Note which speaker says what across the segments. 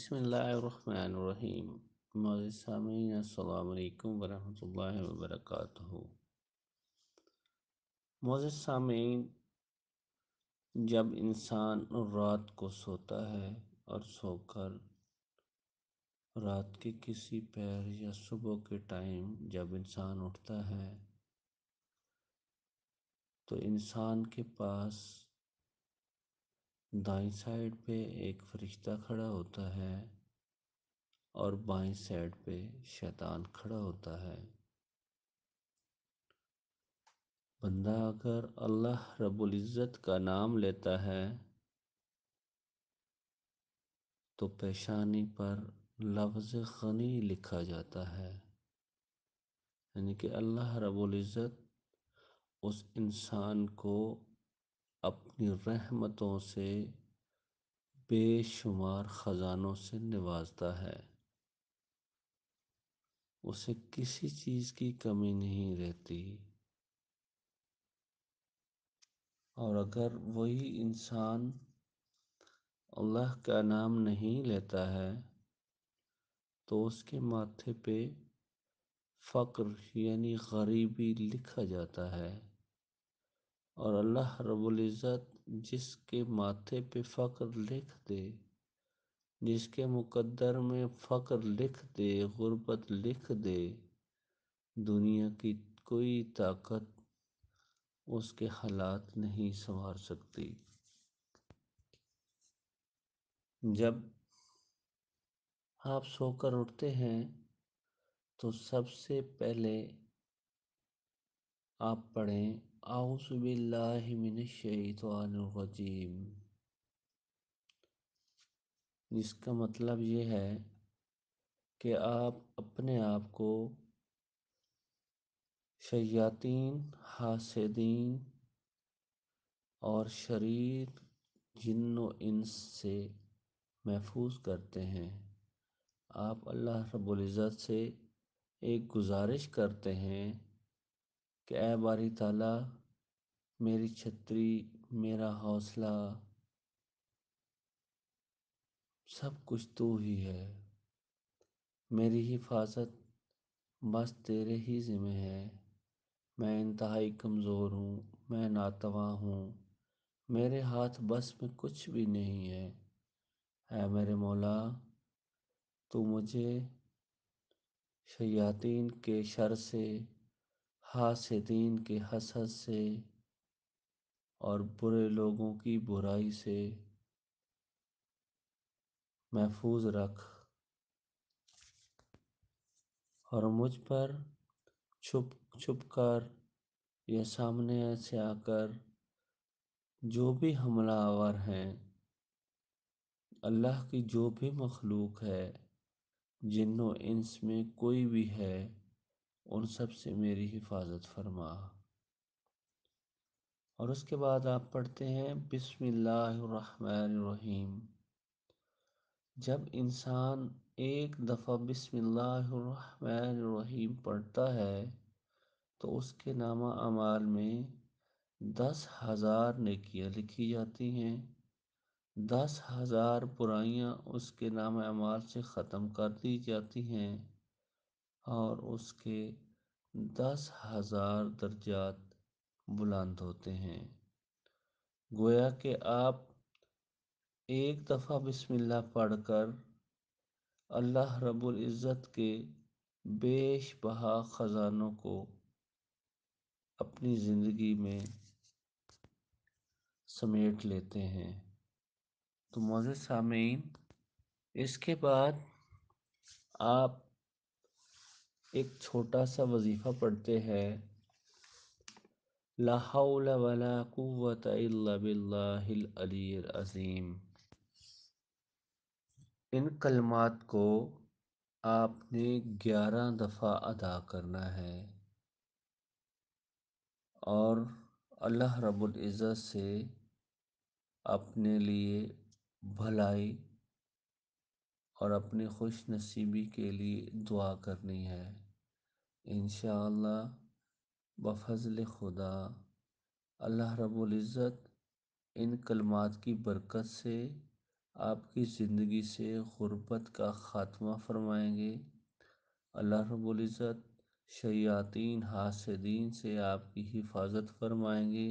Speaker 1: بسم اللہ الرحمن الرحیم۔ معزز سامعین، السلام علیکم ورحمۃ اللہ وبرکاتہ۔ معزز سامعین، جب انسان رات کو سوتا ہے اور سو کر رات کے کسی پہر یا صبح کے ٹائم جب انسان اٹھتا ہے تو انسان کے پاس دائیں سائڈ پہ ایک فرشتہ کھڑا ہوتا ہے اور بائیں سائڈ پہ شیطان کھڑا ہوتا ہے۔ بندہ اگر اللہ رب العزت کا نام لیتا ہے تو پیشانی پر لفظ غنی لکھا جاتا ہے، یعنی کہ اللہ رب العزت اس انسان کو اپنی رحمتوں سے بے شمار خزانوں سے نوازتا ہے، اسے کسی چیز کی کمی نہیں رہتی۔ اور اگر وہی انسان اللہ کا نام نہیں لیتا ہے تو اس کے ماتھے پہ فقر یعنی غریبی لکھا جاتا ہے، اور اللہ رب العزت جس کے ماتھے پہ فقر لکھ دے، جس کے مقدر میں فقر لکھ دے، غربت لکھ دے، دنیا کی کوئی طاقت اس کے حالات نہیں سنوار سکتی۔ جب آپ سو کر اٹھتے ہیں تو سب سے پہلے آپ پڑھیں اعوذ باللہ من الشیطان الرجیم، جس کا مطلب یہ ہے کہ آپ اپنے آپ کو شیاطین، حاسدین اور شریر جن و انس سے محفوظ کرتے ہیں۔ آپ اللہ رب العزت سے ایک گزارش کرتے ہیں کہ اے باری تعالیٰ، میری چھتری، میرا حوصلہ، سب کچھ تو ہی ہے، میری حفاظت بس تیرے ہی ذمہ ہے۔ میں انتہائی کمزور ہوں، میں ناتواں ہوں، میرے ہاتھ بس میں کچھ بھی نہیں ہے۔ اے میرے مولا، تو مجھے شیاطین کے شر سے، حاسدین کے حسد سے اور برے لوگوں کی برائی سے محفوظ رکھ، اور مجھ پر چھپ چھپ کر یا سامنے سے آ کر جو بھی حملہ آور ہیں، اللہ کی جو بھی مخلوق ہے، جن و انس میں کوئی بھی ہے، ان سب سے میری حفاظت فرما۔ اور اس کے بعد آپ پڑھتے ہیں بسم اللہ الرحمن الرحیم۔ جب انسان ایک دفعہ بسم اللہ الرحمن الرحیم پڑھتا ہے تو اس کے نامہ اعمال میں 10,000 نیکیاں لکھی جاتی ہیں، 10,000 برائیاں اس کے نامہ اعمال سے ختم کر دی جاتی ہیں، اور اس کے 10,000 درجات بلند ہوتے ہیں۔ گویا کہ آپ ایک دفعہ بسم اللہ پڑھ کر اللہ رب العزت کے بیش بہا خزانوں کو اپنی زندگی میں سمیٹ لیتے ہیں۔ تو معزز سامعین، اس کے بعد آپ ایک چھوٹا سا وظیفہ پڑھتے ہیں، لا حول ولا قوة الا باللہ العلی العظیم۔ ان کلمات کو آپ نے 11 دفعہ ادا کرنا ہے اور اللہ رب العزت سے اپنے لیے بھلائی اور اپنی خوش نصیبی کے لیے دعا کرنی ہے۔ انشاءاللہ بفضل خدا اللہ رب العزت ان کلمات کی برکت سے آپ کی زندگی سے غربت کا خاتمہ فرمائیں گے۔ اللہ رب العزت شیاطین حاسدین سے آپ کی حفاظت فرمائیں گے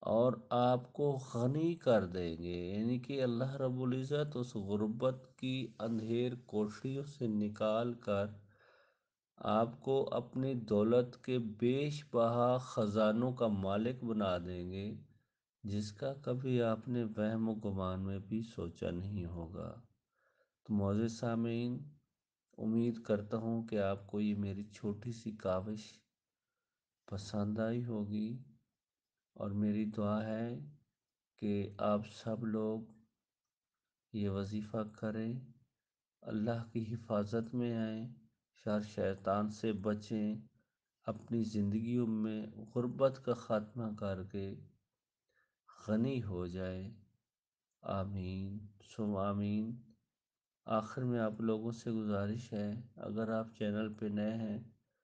Speaker 1: اور آپ کو غنی کر دیں گے، یعنی کہ اللہ رب العزت اس غربت کی اندھیر کوٹھریوں سے نکال کر آپ کو اپنی دولت کے بیش بہا خزانوں کا مالک بنا دیں گے، جس کا کبھی آپ نے وہم و گمان میں بھی سوچا نہیں ہوگا۔ تو معزز سامعین، امید کرتا ہوں کہ آپ کو یہ میری چھوٹی سی کاوش پسند آئی ہوگی، اور میری دعا ہے کہ آپ سب لوگ یہ وظیفہ کریں، اللہ کی حفاظت میں آئیں، شر شیطان سے بچیں، اپنی زندگیوں میں غربت کا خاتمہ کر کے غنی ہو جائیں۔ آمین ثم آمین۔ آخر میں آپ لوگوں سے گزارش ہے، اگر آپ چینل پہ نئے ہیں